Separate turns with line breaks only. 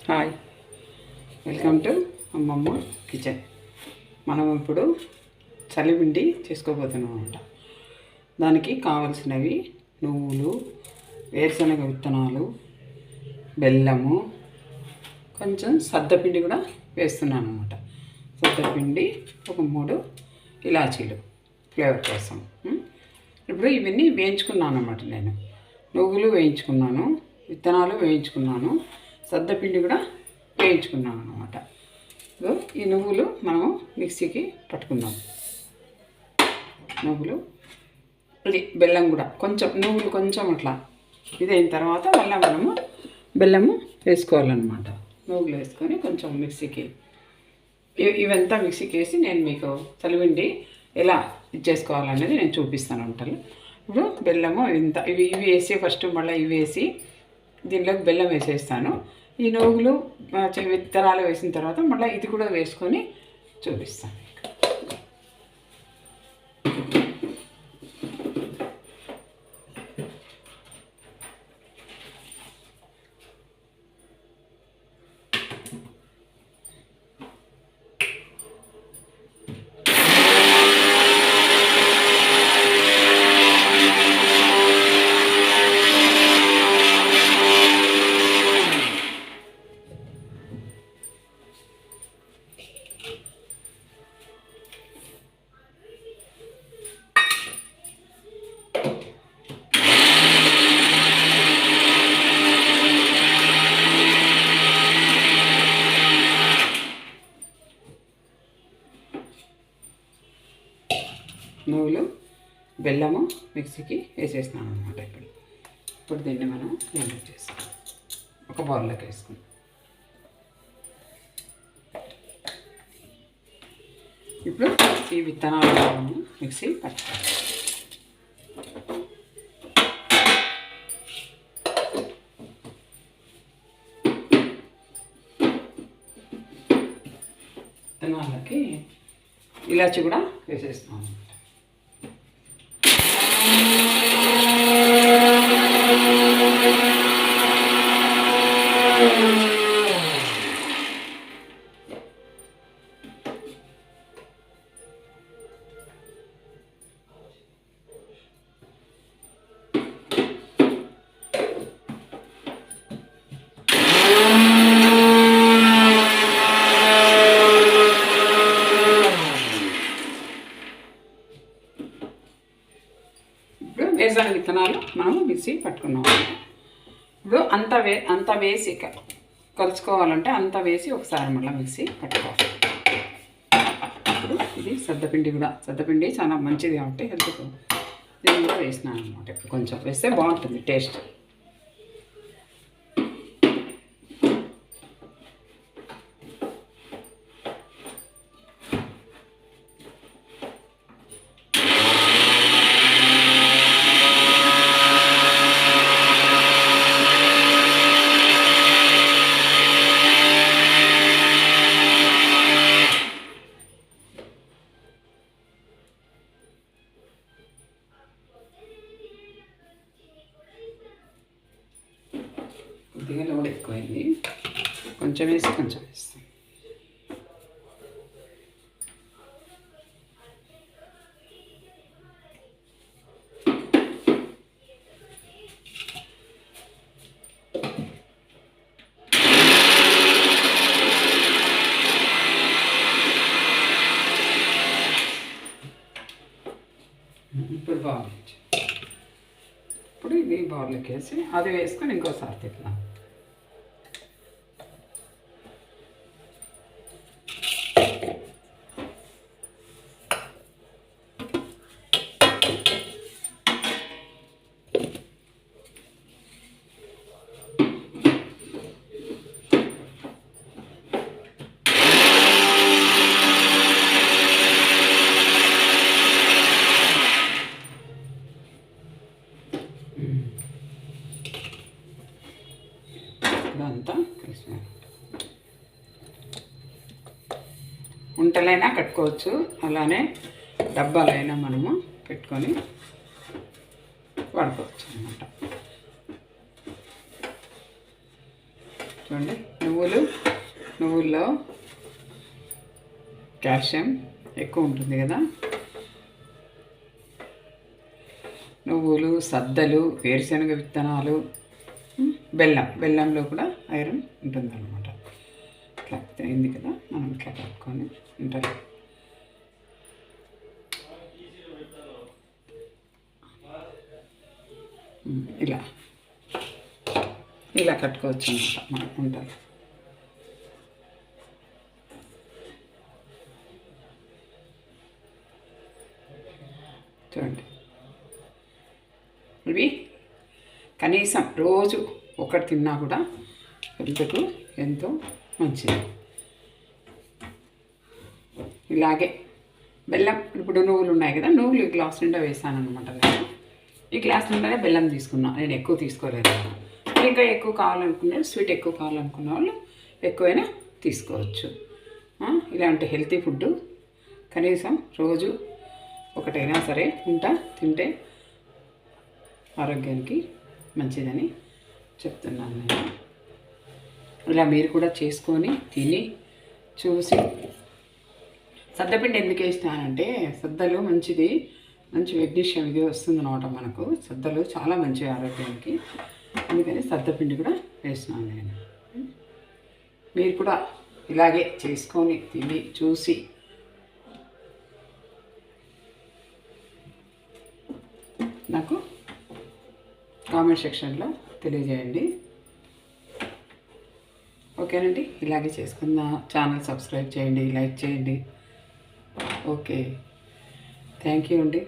Hi, welcome to అమ్మమ్మ kitchen. మనం ఇప్పుడు చలిపిండి చేసుకోబోతున్నాం అన్నమాట. దానికి కావలసినవి నువ్వులు, వేరుశనగ విత్తనాలు, బెల్లము, కొంచెం సద్దపిండి కూడా వేస్తున్నాను అన్నమాట. సద్దపిండి ఒక 3 ఇలాచీలు ఫ్లేవర్ కోసం. ఇప్పుడు ఇవన్నీ వేయించుకున్నాను అన్నమాట. నేను నువ్వులు వేయించుకున్నాను, విత్తనాలు వేయించుకున్నాను, సద్దపిండి కూడా వేయించుకున్నాను అన్నమాట. ఈ నువ్వులు మనము మిక్సీకి పట్టుకుందాం. నువ్వులు, ఇది బెల్లం కూడా కొంచెం, నువ్వులు కొంచెం అట్లా ఇదైన తర్వాత మళ్ళీ మనము బెల్లము వేసుకోవాలన్నమాట. నువ్వులు వేసుకొని కొంచెం మిక్సీకి, ఇవంతా మిక్సీకి వేసి నేను మీకు చలిపిండి ఎలా ఇచ్చేసుకోవాలనేది నేను చూపిస్తాను వంటలు. ఇప్పుడు బెల్లము ఇంత ఇవి వేసి ఫస్ట్ మళ్ళీ ఇవి వేసి దీనిలోకి బెల్లం వేసేస్తాను. ఈ నువ్వులు విత్తనాలు వేసిన తర్వాత మళ్ళీ ఇది కూడా వేసుకొని చూపిస్తాను. నువ్వులు, బెల్లము మిక్సీకి వేసేసినాను అనమాట. ఇప్పుడు దీన్ని మనం గ్రైండ్ చేసుకుంటాం. ఒక బౌల్లోకి వేసుకుంటాం. ఇప్పుడు ఈ విత్తనాలు మిక్సీ పట్టుకోవాలి. విత్తనాలకి ఇలాచి కూడా వేసేస్తున్నాం అనమాట. వేరుశనగ విత్తనాలు మనం మిక్సీ పట్టుకున్నాం. ఇప్పుడు అంత వేసి కలుసుకోవాలంటే అంత వేసి ఒకసారి మళ్ళీ మిక్సీ పట్టుకోవాలి. ఇప్పుడు ఇది సద్దపిండి చాలా మంచిది కాబట్టి హెల్త్కు దీన్ని కూడా వేసినాను అనమాట. ఇప్పుడు కొంచెం వేస్తే బాగుంటుంది టేస్ట్. కొద్దిగా లోడ్ ఎక్కువైంది, కొంచెం వేస్తాం. ఇప్పుడు బాగుంది. ఇప్పుడు ఇది బౌల్లోకి వేసి అది వేసుకొని ఇంకోసారి తిప్పుదాం. ఇదంతా కలిసి ఉంటలైనా కట్టుకోవచ్చు, అలానే డబ్బాలైనా మనము పెట్టుకొని వాడుకోవచ్చు అన్నమాట. చూడండి, నువ్వుల్లో కాల్షియం ఎక్కువ ఉంటుంది కదా. నువ్వులు, సద్దలు, వేరుశనగ విత్తనాలు, బెల్లంలో కూడా ఐరన్ ఉంటుందన్నమాట. ఇట్లా అయింది కదా, మనం ఇట్లా కలుపుకొని ఉంటాయి. ఇలా కట్టుకోవచ్చు అన్నమాట మనం ఉంటాయి. చూడండి, ఇవి కనీసం రోజు ఒకటి తిన్నా కూడా హెల్త్కు ఎంతో మంచిది. ఇలాగే బెల్లం, ఇప్పుడు నువ్వులు ఉన్నాయి కదా, నువ్వులు ఈ గ్లాస్ నిండా వేసాను అనమాట. నేను ఈ గ్లాస్ నిండానే బెల్లం తీసుకున్నాను, నేను ఎక్కువ తీసుకోలేదు. ఇంకా ఎక్కువ కావాలనుకునే స్వీట్ ఎక్కువ కావాలనుకున్న వాళ్ళు ఎక్కువైనా తీసుకోవచ్చు. ఇలాంటి హెల్తీ ఫుడ్ కనీసం రోజు ఒకటైనా సరే తింటే ఆరోగ్యానికి మంచిదని చెప్తున్నాను నేను. ఇలా మీరు కూడా చేసుకొని తిని చూసి. సద్దపిండి ఎందుకు వేస్తానంటే, సద్దలు మంచి మెగ్నీషియం ఇది వస్తుంది అన్నమాట మనకు. సద్దలు చాలా మంచివి ఆరోగ్యానికి, అందుకని సద్దపిండి కూడా వేస్తున్నాను నేను. మీరు కూడా ఇలాగే చేసుకొని తిని చూసి నాకు కామెంట్ సెక్షన్లో తెలియజేయండి. ఓకేనండి, ఇలాగే చేసుకుందాం. ఛానల్ సబ్స్క్రైబ్ చేయండి, లైక్ చేయండి. ఓకే, థ్యాంక్ యూ అండి.